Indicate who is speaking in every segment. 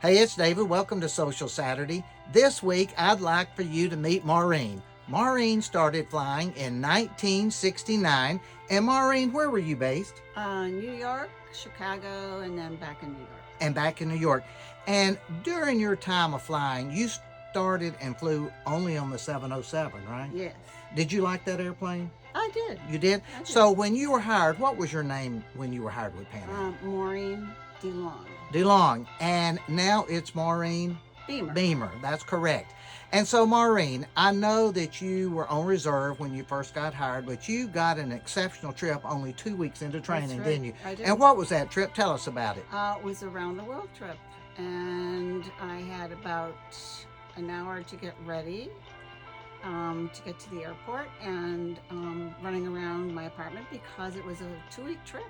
Speaker 1: Hey, it's David. Welcome to Social Saturday. This week, I'd like for you to meet Maureen. Maureen started flying in 1969. And Maureen, where were you based?
Speaker 2: New York, Chicago, and then back in New York.
Speaker 1: And back in New York. And during your time of flying, you started and flew only on the 707, right?
Speaker 2: Yes,
Speaker 1: Did you like that airplane?
Speaker 2: I did.
Speaker 1: You did?
Speaker 2: I did.
Speaker 1: So when you were hired, what was your name when you were hired with Pan Am?
Speaker 2: Maureen DeLong.
Speaker 1: DeLong. And now it's Maureen
Speaker 2: Beamer.
Speaker 1: That's correct. And so, Maureen, I know that you were on reserve when you first got hired, but you got an exceptional trip only 2 weeks into training,
Speaker 2: That's right.
Speaker 1: didn't you?
Speaker 2: I did.
Speaker 1: And what was that trip? Tell us about it.
Speaker 2: It was a round the world trip, and I had about an hour to get ready, to get to the airport, and running around my apartment because it was a 2-week trip.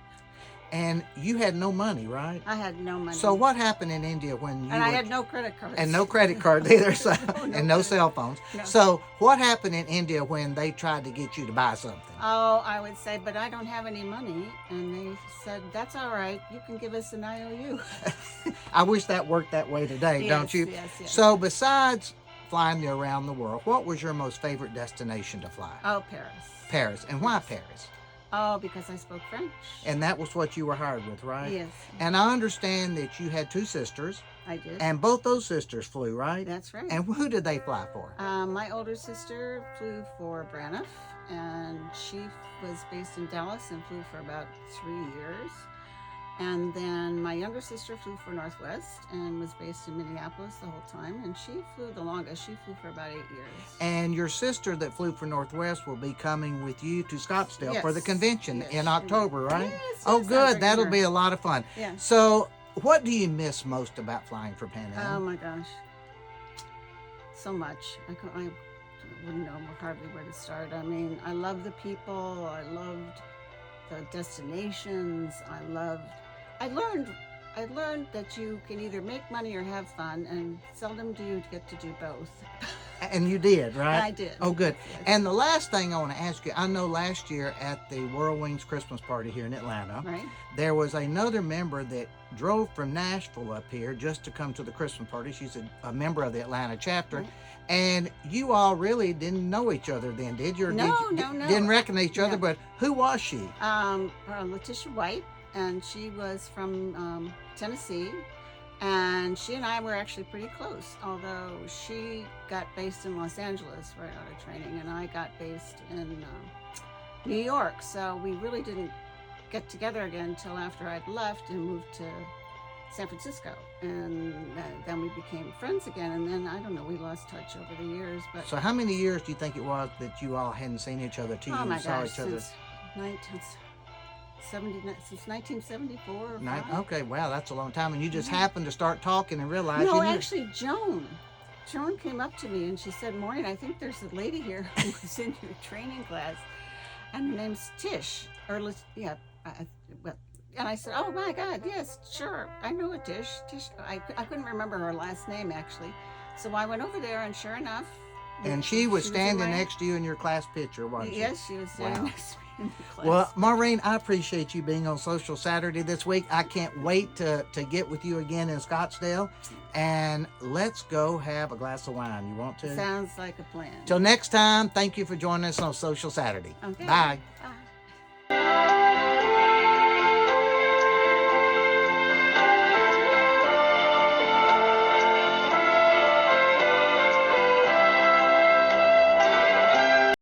Speaker 1: And you had no money, right?
Speaker 2: I had no money.
Speaker 1: So what happened in India when you
Speaker 2: And I had no credit cards.
Speaker 1: and no credit cards either, so, and no
Speaker 2: credit.
Speaker 1: cell phones.
Speaker 2: No.
Speaker 1: So what happened in India when they tried to get you to buy something?
Speaker 2: Oh, I would say, but I don't have any money. And they said, that's all right. You can give us an IOU.
Speaker 1: I wish that worked that way today, don't you?
Speaker 2: Yes.
Speaker 1: So besides flying around the world, what was your most favorite destination to fly?
Speaker 2: Oh, Paris.
Speaker 1: Paris. And why Paris?
Speaker 2: Oh, because I spoke French.
Speaker 1: And that was what you were hired with, right?
Speaker 2: Yes.
Speaker 1: And I understand that you had 2 sisters,
Speaker 2: I did.
Speaker 1: and both those sisters flew, right?
Speaker 2: That's right.
Speaker 1: And who did they fly for?
Speaker 2: My older sister flew for Braniff, and she was based in Dallas and flew for about 3 years. And then my younger sister flew for Northwest and was based in Minneapolis the whole time, and she flew the longest. She flew for about 8 years.
Speaker 1: And your sister that flew for Northwest will be coming with you to Scottsdale for the
Speaker 2: Yes.
Speaker 1: convention
Speaker 2: Yes,
Speaker 1: in
Speaker 2: she
Speaker 1: October,
Speaker 2: will.
Speaker 1: right?
Speaker 2: Yes,
Speaker 1: Oh,
Speaker 2: yes, I'm
Speaker 1: good.
Speaker 2: bringing
Speaker 1: That'll
Speaker 2: her.
Speaker 1: be a lot of fun.
Speaker 2: Yeah.
Speaker 1: So, what do you miss most about flying for Pan Am?
Speaker 2: Oh my gosh, so much. I wouldn't know hardly where to start. I mean, I love the people. I loved the destinations. I learned that you can either make money or have fun, and seldom do you get to do both.
Speaker 1: And you did, right?
Speaker 2: I did.
Speaker 1: Oh, good.
Speaker 2: Yes.
Speaker 1: And the last thing I want to ask you, I know last year at the Whirlwings Christmas party here in Atlanta,
Speaker 2: Right?
Speaker 1: there was another member that drove from Nashville up here just to come to the Christmas party. She's a member of the Atlanta chapter.
Speaker 2: Right.
Speaker 1: And you all really didn't know each other then, did you? Or
Speaker 2: No,
Speaker 1: did you,
Speaker 2: no, no.
Speaker 1: Didn't recognize each other,
Speaker 2: No.
Speaker 1: but who was she?
Speaker 2: Letitia White, and she was from Tennessee. And she and I were actually pretty close, although she got based in Los Angeles right out of training, and I got based in New York. So we really didn't get together again until after I'd left and moved to San Francisco. And then we became friends again. And then, I don't know, we lost touch over the years. But
Speaker 1: So how many years do you think it was that you all hadn't seen each other till
Speaker 2: oh
Speaker 1: you
Speaker 2: my
Speaker 1: saw
Speaker 2: gosh,
Speaker 1: each other?
Speaker 2: since 1974 or 5.
Speaker 1: Okay, wow, that's a long time. And you just happened to start talking and realize
Speaker 2: No,
Speaker 1: you knew.
Speaker 2: actually, Joan came up to me and she said, Maureen, I think there's a lady here who was in your training class, and her name's Tish. And I said, oh my God, yes, sure, I know a Tish. I couldn't remember her last name, actually. So I went over there, and sure enough.
Speaker 1: And she was
Speaker 2: in
Speaker 1: standing
Speaker 2: my-
Speaker 1: next to you in your class picture, wasn't she?
Speaker 2: Yes, she was standing
Speaker 1: Wow.
Speaker 2: next to me in the class.
Speaker 1: Well, Maureen, I appreciate you being on Social Saturday this week. I can't wait to get with you again in Scottsdale. And let's go have a glass of wine. You want to?
Speaker 2: Sounds like a plan.
Speaker 1: Till next time, thank you for joining us on Social Saturday.
Speaker 2: Okay.
Speaker 1: Bye.
Speaker 2: Bye.